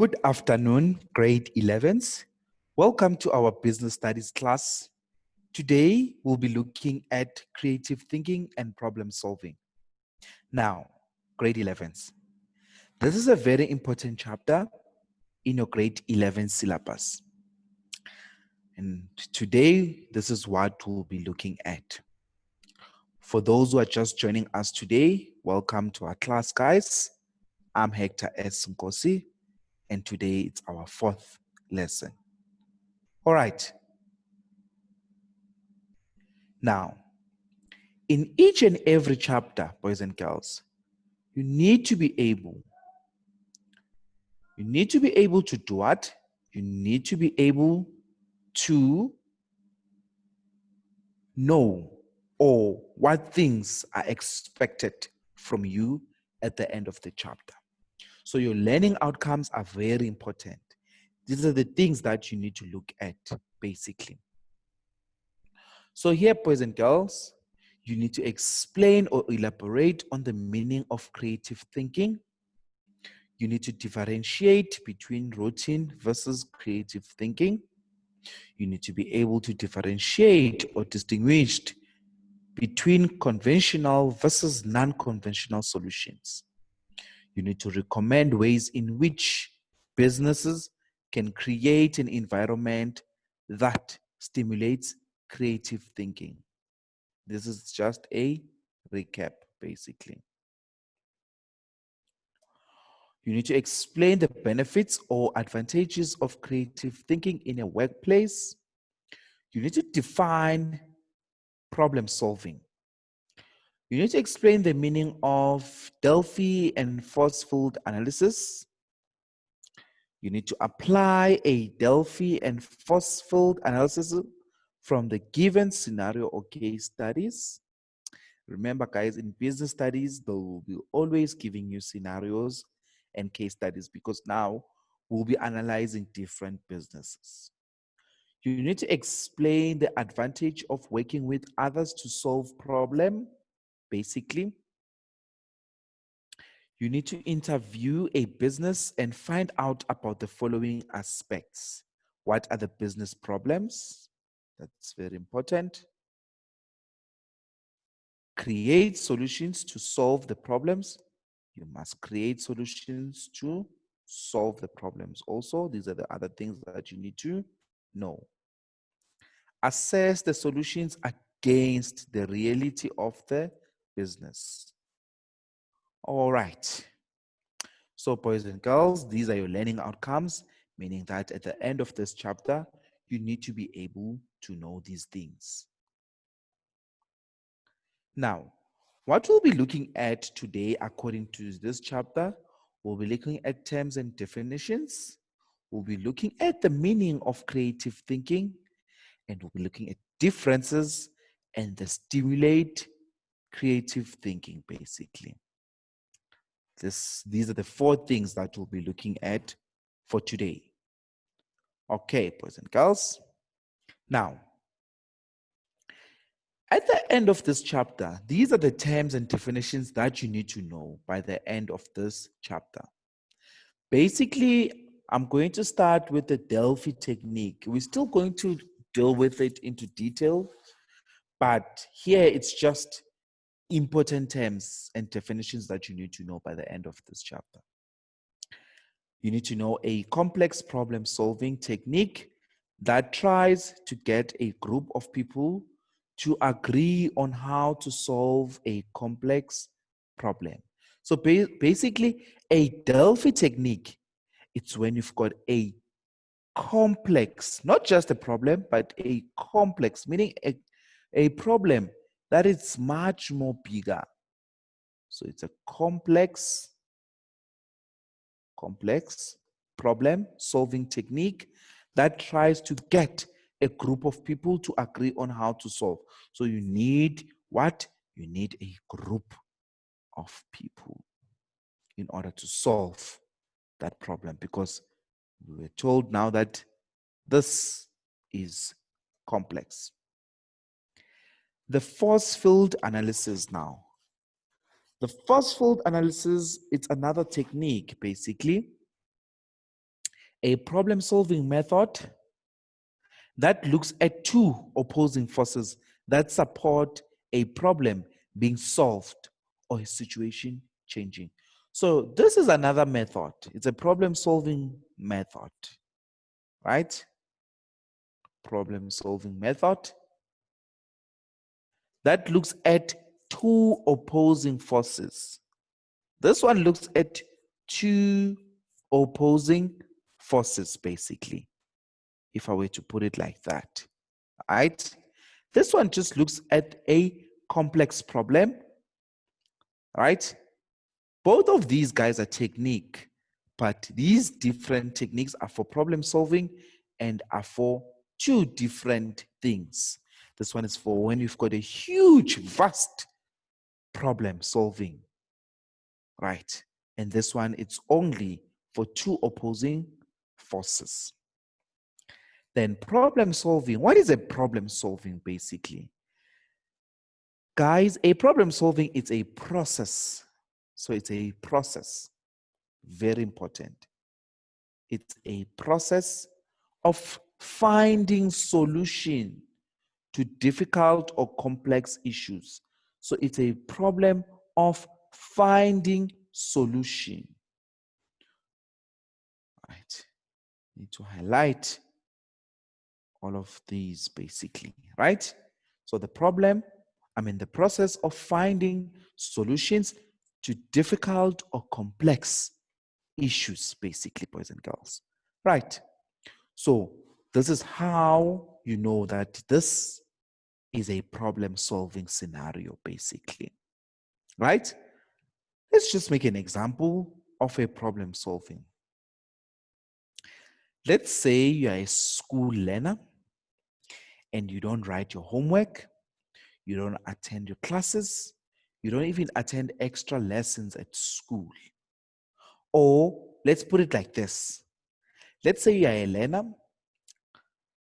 Good afternoon, grade 11s. Welcome to our business studies class. Today, we'll be looking at creative thinking and problem solving. Now, grade 11s, this is a very important chapter in your grade 11 syllabus. And today, this is what we'll be looking at. For those who are just joining us today, welcome to our class, guys. I'm Hector S. Nkosi, and today it's our fourth lesson. All right. Now, in each and every chapter, boys and girls, you need to be able to do what? You need to be able to know or what things are expected from you at the end of the chapter. So your learning outcomes are very important. These are the things that you need to look at, basically. So here, boys and girls, you need to explain or elaborate on the meaning of creative thinking. You need to differentiate between routine versus creative thinking. You need to be able to differentiate or distinguish between conventional versus non-conventional solutions. You need to recommend ways in which businesses can create an environment that stimulates creative thinking. This is just a recap, basically. You need to explain the benefits or advantages of creative thinking in a workplace. You need to define problem solving. You need to explain the meaning of Delphi and force field analysis. You need to apply a Delphi and force field analysis from the given scenario or case studies. Remember, guys, in business studies, they will be always giving you scenarios and case studies because now we'll be analyzing different businesses. You need to explain the advantage of working with others to solve problem, basically. You need to interview a business and find out about the following aspects. What are the business problems? That's very important. Create solutions to solve the problems. You must create solutions to solve the problems also. These are the other things that you need to know. Assess the solutions against the reality of the business. All right. So boys and girls, these are your learning outcomes, meaning that at the end of this chapter, you need to be able to know these things. Now, what we'll be looking at today, according to this chapter, we'll be looking at terms and definitions. We'll be looking at the meaning of creative thinking, and we'll be looking at differences and the stimulate creative thinking, basically. These are the four things that we'll be looking at for today. Okay, boys and girls. Now, at the end of this chapter, these are the terms and definitions that you need to know by the end of this chapter. Basically, I'm going to start with the Delphi technique. We're still going to deal with it into detail, but here it's just important terms and definitions that you need to know by the end of this chapter. You need to know a complex problem-solving technique that tries to get a group of people to agree on how to solve a complex problem. So basically, a Delphi technique, it's when you've got a complex, not just a problem, but a complex, meaning a problem that is much more bigger. So it's a complex problem-solving technique that tries to get a group of people to agree on how to solve. So you need what? You need a group of people in order to solve that problem, because we were told now that this is complex. The force field analysis now. The force field analysis, it's another technique, basically, A problem-solving method that looks at two opposing forces that support a problem being solved or a situation changing. So this is another method. It's a problem-solving method, right? Problem-solving method that looks at two opposing forces. This one looks at two opposing forces, basically, if I were to put it like that, right? This one just looks at a complex problem, right? Both of these guys are technique, but these different techniques are for problem solving and are for two different things. This one is for when you've got a huge, vast problem solving, right? And this one, it's only for two opposing forces. Then problem solving. What is a problem solving basically? Guys, a problem solving is a process. So it's a process. Very important. It's a process of finding solution to difficult or complex issues. So it's a problem of finding solution. Right. Need to highlight all of these basically, right? So the process of finding solutions to difficult or complex issues, basically, boys and girls, right? So this is how you know that this is a problem-solving scenario, basically, right? Let's just make an example of a problem solving. Let's say you're a school learner and you don't write your homework, you don't attend your classes, you don't even attend extra lessons at school. Or let's put it like this. Let's say you're a learner,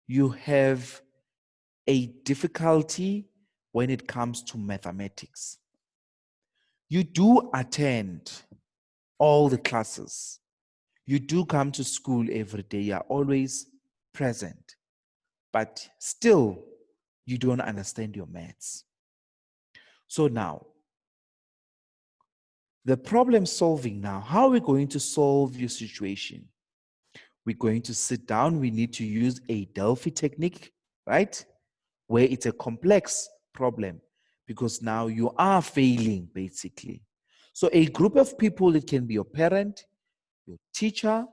you have a difficulty when it comes to mathematics. You do attend all the classes. You do come to school every day. You're always present. But still, you don't understand your maths. So now, the problem solving now, how are we going to solve your situation? We're going to sit down. We need to use a Delphi technique, right? Where it's a complex problem because now you are failing, basically. So a group of people, it can be your parent, your teacher,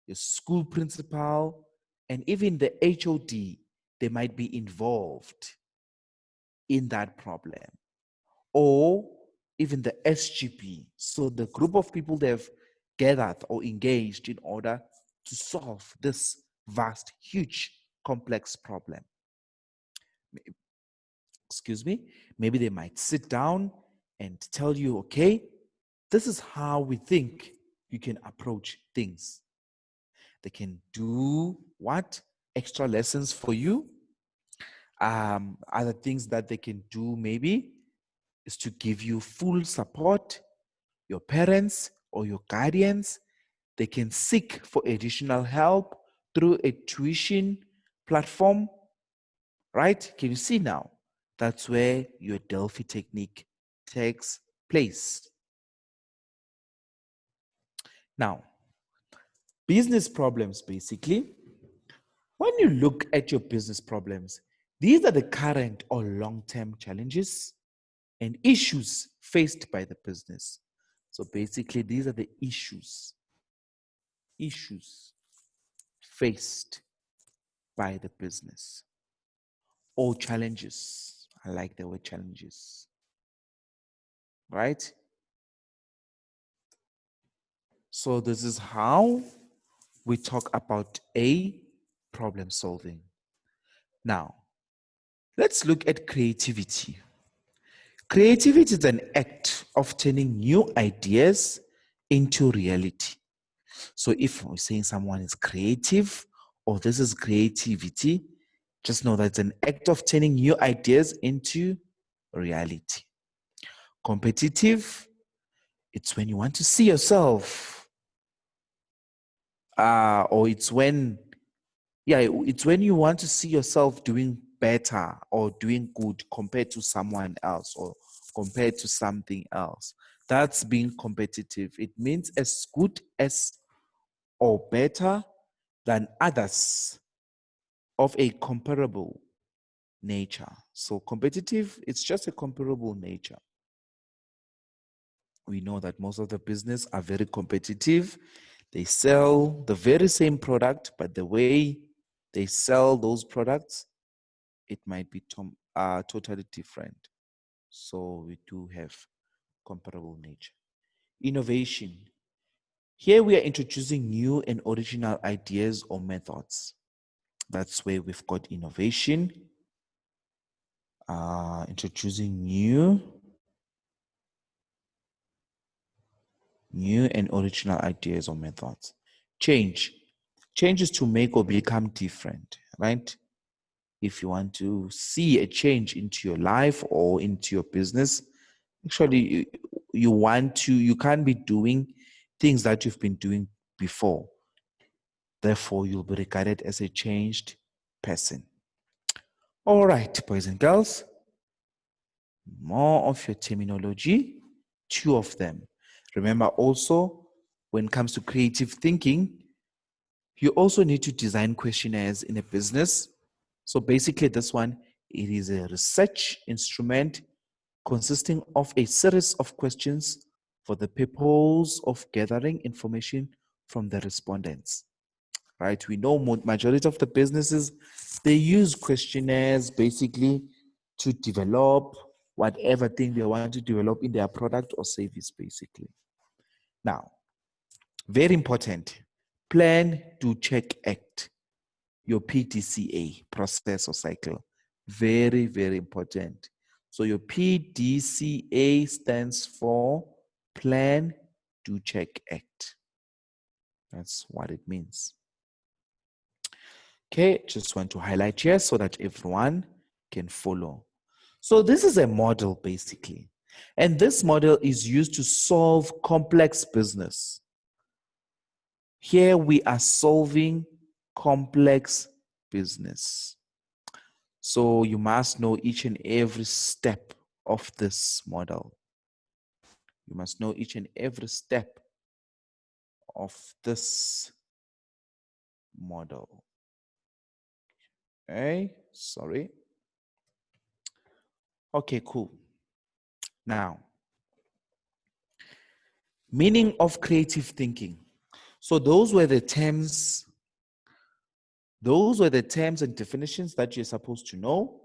your school principal, and even the HOD, they might be involved in that problem. Or even the SGP. So the group of people they have gathered or engaged in order to solve this vast, huge, complex problem. Excuse me, maybe they might sit down and tell you, okay, this is how we think you can approach things. They can do what? Extra lessons for you. Other things that they can do maybe is to give you full support. Your parents or your guardians, they can seek for additional help through a tuition platform, right? Can you see now? That's where your Delphi technique takes place. Now, business problems, basically, when you look at your business problems, these are the current or long-term challenges and issues faced by the business. So basically, these are the issues faced by the business or challenges. I like the word challenges, right? So this is how we talk about a problem solving. Now, let's look at creativity. Creativity is an act of turning new ideas into reality. So if we're saying someone is creative or this is creativity, just know that it's an act of turning new ideas into reality. Competitive, it's when you want to see yourself or it's when, yeah, it's when you want to see yourself doing better or doing good compared to someone else or compared to something else. That's being competitive. It means as good as or better than others of a comparable nature. So competitive, it's just a comparable nature. We know that most of the business are very competitive. They sell the very same product, but the way they sell those products, it might be totally different. So we do have comparable nature. Innovation. Here we are introducing new and original ideas or methods. That's where we've got innovation, introducing new and original ideas or methods. Change. Change is to make or become different, right? If you want to see a change into your life or into your business, actually you can't be doing things that you've been doing before. Therefore, you'll be regarded as a changed person. All right, boys and girls, more of your terminology, 2 of them. Remember also, when it comes to creative thinking, you also need to design questionnaires in a business. So basically this one, it is a research instrument consisting of a series of questions for the purpose of gathering information from the respondents, right? We know majority of the businesses, they use questionnaires basically to develop whatever thing they want to develop in their product or service, basically. Now, very important, plan, do, check, act. Your PDCA, process or cycle. Very, very important. So your PDCA stands for plan, do, check, act. That's what it means. Okay, just want to highlight here so that everyone can follow. So this is a model basically. And this model is used to solve complex business. Here we are solving complex business. So you must know each and every step of this model. You must know each and every step of this model. Okay, sorry. Okay, cool. Now, meaning of creative thinking. So those were the terms and definitions that you're supposed to know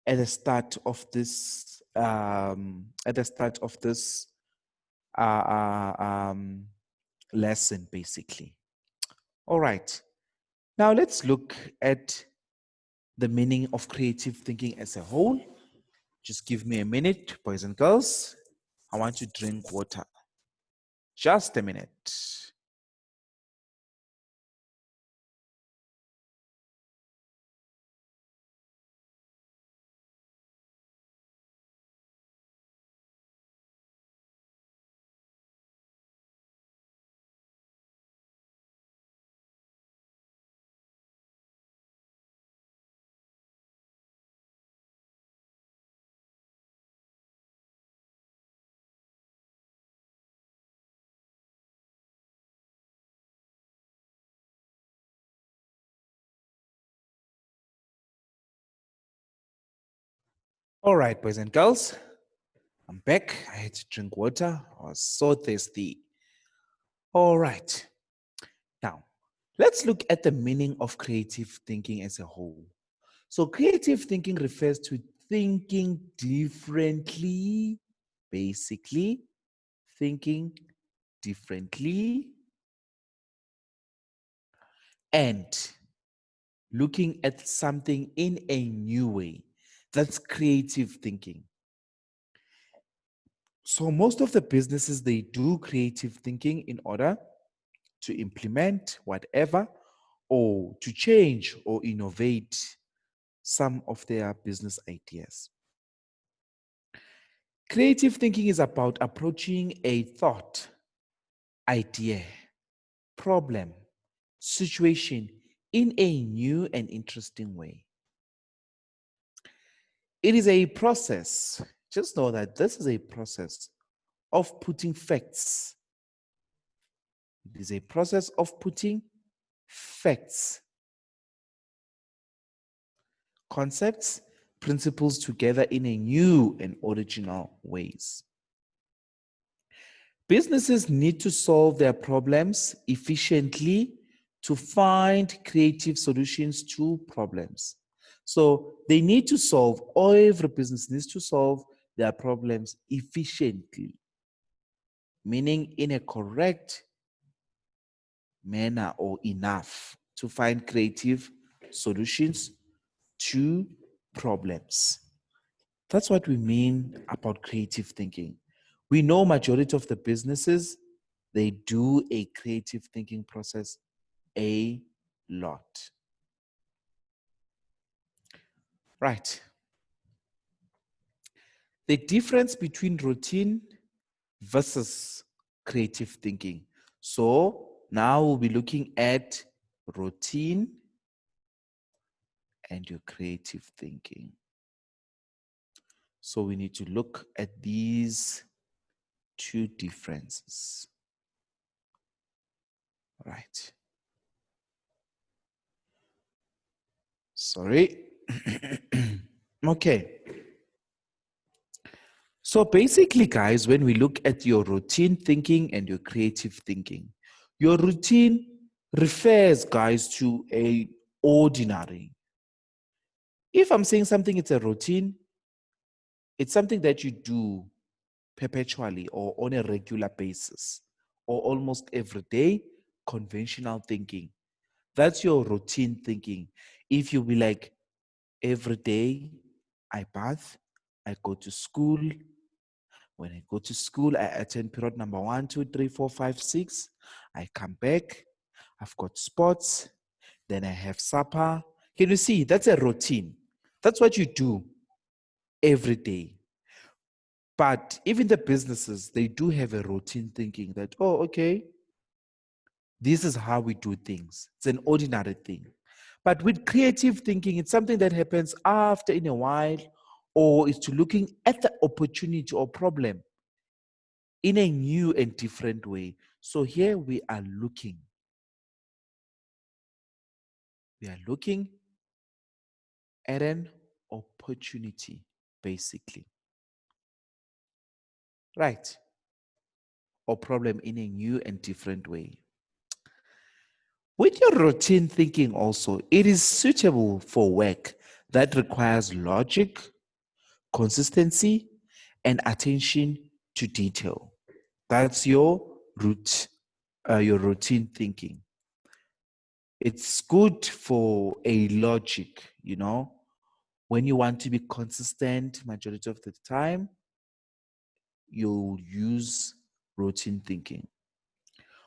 at the start of this lesson, basically. All right. Now let's look at the meaning of creative thinking as a whole. Just give me a minute, boys and girls. I want to drink water. Just a minute. All right, boys and girls, I'm back. I had to drink water. I was so thirsty. All right. Now, let's look at the meaning of creative thinking as a whole. So creative thinking refers to thinking differently, basically thinking differently and looking at something in a new way. That's creative thinking. So most of the businesses, they do creative thinking in order to implement whatever or to change or innovate some of their business ideas. Creative thinking is about approaching a thought, idea, problem, situation in a new and interesting way. It is a process. Just know that this is a process of putting facts. It is a process of putting facts, concepts, principles together in a new and original ways. Businesses need to solve their problems efficiently to find creative solutions to problems. So they need to solve, every business needs to solve their problems efficiently, meaning in a correct manner or enough to find creative solutions to problems. That's what we mean about creative thinking. We know majority of the businesses, they do a creative thinking process a lot. Right. The difference between routine versus creative thinking. So now we'll be looking at routine and your creative thinking. So we need to look at these two differences. Right. Sorry. Okay. So basically, guys, when we look at your routine thinking and your creative thinking, your routine refers, guys, to a ordinary. If I'm saying something, it's a routine, it's something that you do perpetually or on a regular basis or almost every day, conventional thinking. That's your routine thinking. If you be like, every day I bath, I go to school. When I go to school, I attend period number 1, 2, 3, 4, 5, 6. I come back, I've got sports, then I have supper. Can you see? That's a routine. That's what you do every day. But even the businesses, they do have a routine thinking that, oh, okay, this is how we do things. It's an ordinary thing. But with creative thinking, it's something that happens after in a while, or is to looking at the opportunity or problem in a new and different way. So here we are looking. We are looking at an opportunity, basically. Right. Or problem in a new and different way. With your routine thinking also, it is suitable for work that requires logic, consistency, and attention to detail. That's your routine thinking. It's good for a logic, when you want to be consistent majority of the time, you'll use routine thinking.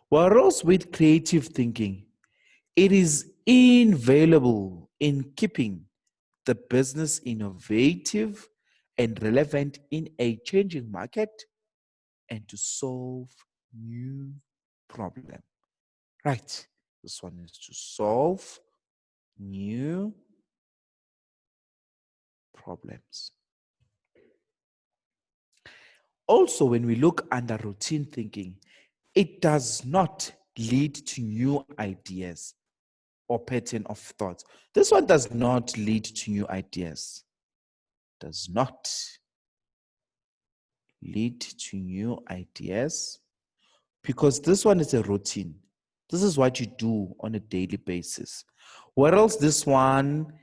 Whereas with creative thinking, it is invaluable in keeping the business innovative and relevant in a changing market and to solve new problem. Right. This one is to solve new problems. Also, when we look under routine thinking, it does not lead to new ideas or pattern of thought. This one does not lead to new ideas. Does not lead to new ideas because this one is a routine. This is what you do on a daily basis. Whereas this one,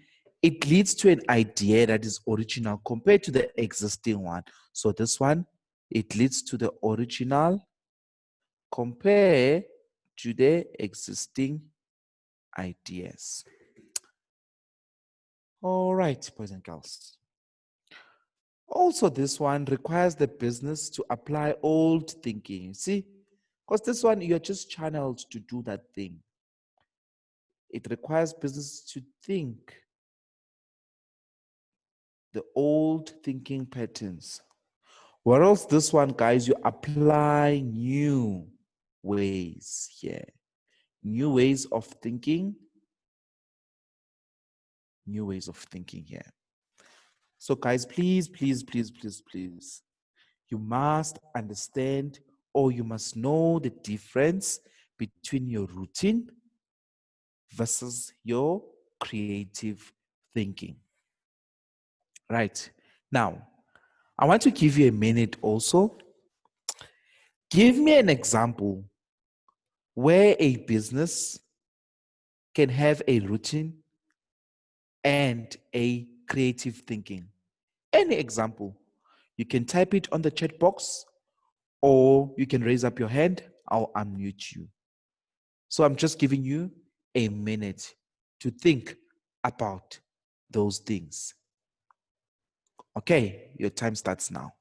it leads to an idea that is original compared to the existing one. So this one, it leads to the original compared to the existing ideas. All right, boys and girls. Also, this one requires the business to apply old thinking. See, because this one, you're just channeled to do that thing. It requires business to think the old thinking patterns. Whereas this one, guys, you apply new ways here. New ways of thinking. New ways of thinking here. So guys, please, please, please, please, please, you must understand or you must know the difference between your routine versus your creative thinking. Right. Now, I want to give you a minute also. Give me an example where a business can have a routine and a creative thinking. Any example. You can type it on the chat box or you can raise up your hand. I'll unmute you. So I'm just giving you a minute to think about those things. Okay, your time starts now.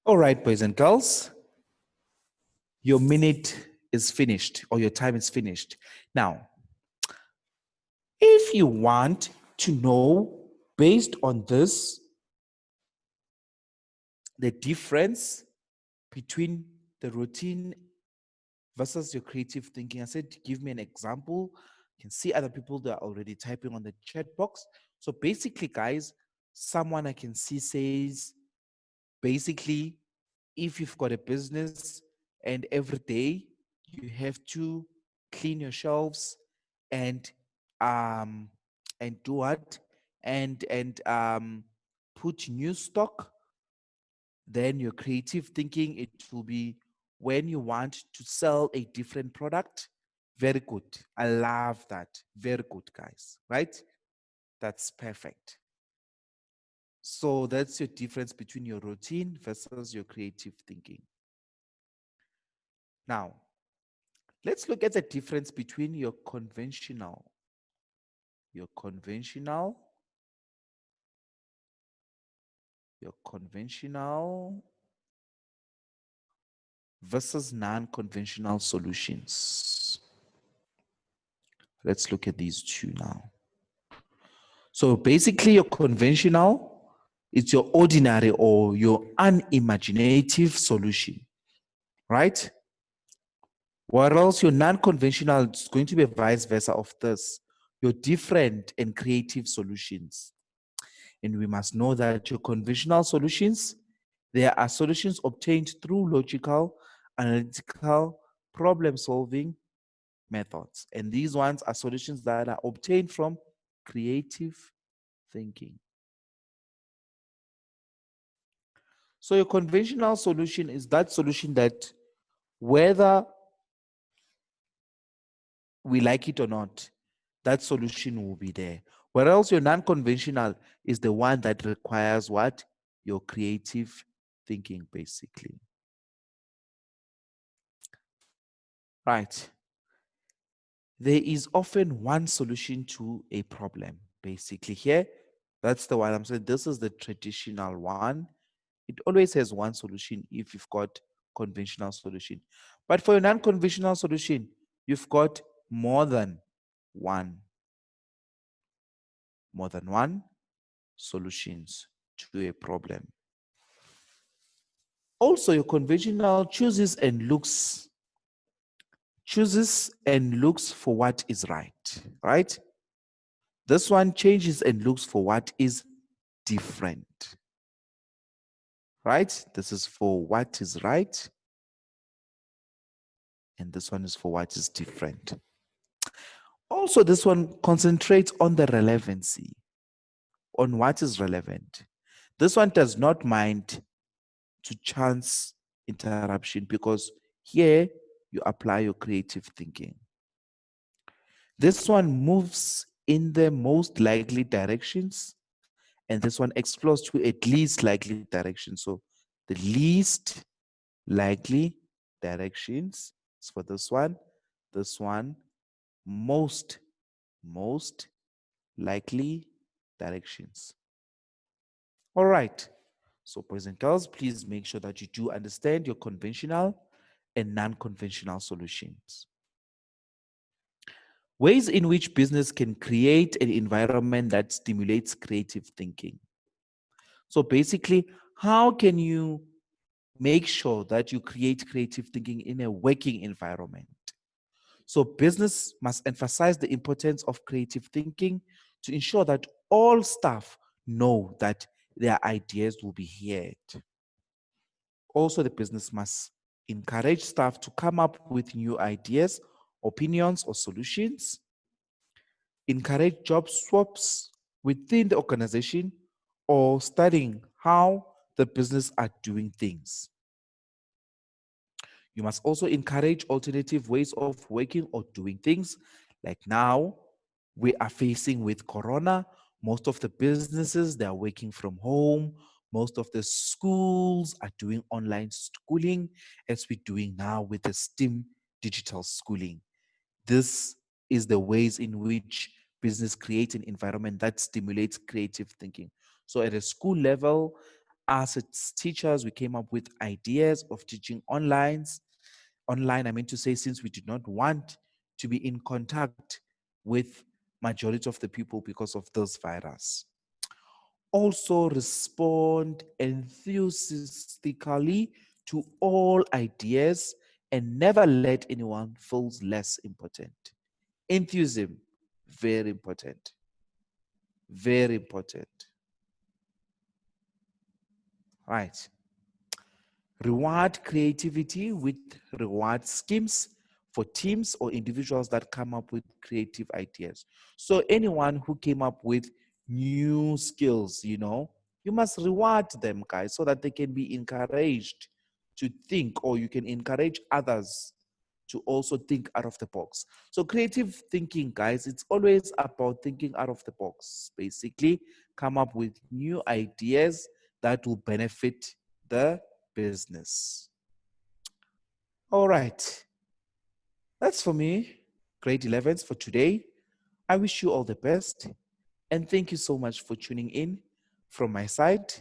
All right, boys and girls, your minute is finished or your time is finished. Now, if you want to know based on this, the difference between the routine versus your creative thinking, I said, give me an example. You can see other people that are already typing on the chat box. So basically, guys, someone I can see says, basically, if you've got a business and every day you have to clean your shelves and um do what and put new stock, then your creative thinking, it will be when you want to sell a different product. Very good. I love that. Very good, guys. Right? That's perfect. So that's your difference between your routine versus your creative thinking. Now, let's look at the difference between your conventional, your conventional versus non-conventional solutions. Let's look at these two now. So basically your conventional is your ordinary or your unimaginative solution, right? Whereas your non-conventional is going to be vice versa of this, your different and creative solutions. And we must know that your conventional solutions, there are solutions obtained through logical, analytical, problem-solving methods. And these ones are solutions that are obtained from creative thinking. So your conventional solution is that solution that whether we like it or not, that solution will be there. Whereas your non-conventional is the one that requires what? Your creative thinking, basically. Right. There is often one solution to a problem, basically. Here, that's the one I'm saying. This is the traditional one. It always has one solution if you've got conventional solution. But for a non-conventional solution, you've got one, more than one solutions to a problem. Also, your conventional chooses and looks for what is right, right? This one changes and looks for what is different, right? This is for what is right, and this one is for what is different. Also, this one concentrates on the relevancy, on what is relevant. This one does not mind to chance interruption because here you apply your creative thinking. This one moves in the most likely directions, and this one explores to at least likely direction. So the least likely directions is for this one, most likely directions. All right. So boys and girls, please make sure that you do understand your conventional and non-conventional solutions. Ways in which business can create an environment that stimulates creative thinking. So basically, how can you make sure that you create creative thinking in a working environment? So business must emphasize the importance of creative thinking to ensure that all staff know that their ideas will be heard. Also, the business must encourage staff to come up with new ideas, opinions, or solutions. Encourage job swaps within the organization or studying how the business are doing things. You must also encourage alternative ways of working or doing things. Like now, we are facing with Corona. Most of the businesses, they are working from home. Most of the schools are doing online schooling, as we're doing now with the STEAM digital schooling. This is the ways in which business creates an environment that stimulates creative thinking. So at a school level, as its teachers, we came up with ideas of teaching online, I mean to say, since we did not want to be in contact with majority of the people because of this virus. Also respond enthusiastically to all ideas and never let anyone feel less important. Enthusiasm, very important. Very important. Right. Reward creativity with reward schemes for teams or individuals that come up with creative ideas. So anyone who came up with new skills, you must reward them, guys, so that they can be encouraged to think, or you can encourage others to also think out of the box. So creative thinking, guys, it's always about thinking out of the box. Basically, come up with new ideas that will benefit the business. All right. That's for me, grade 11s for today. I wish you all the best. And thank you so much for tuning in from my side.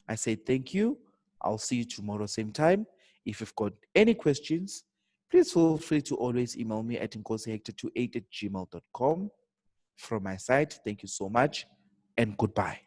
I say thank you. I'll see you tomorrow, same time. If you've got any questions, please feel free to always email me at nkosihector28@gmail.com. From my side, thank you so much and goodbye.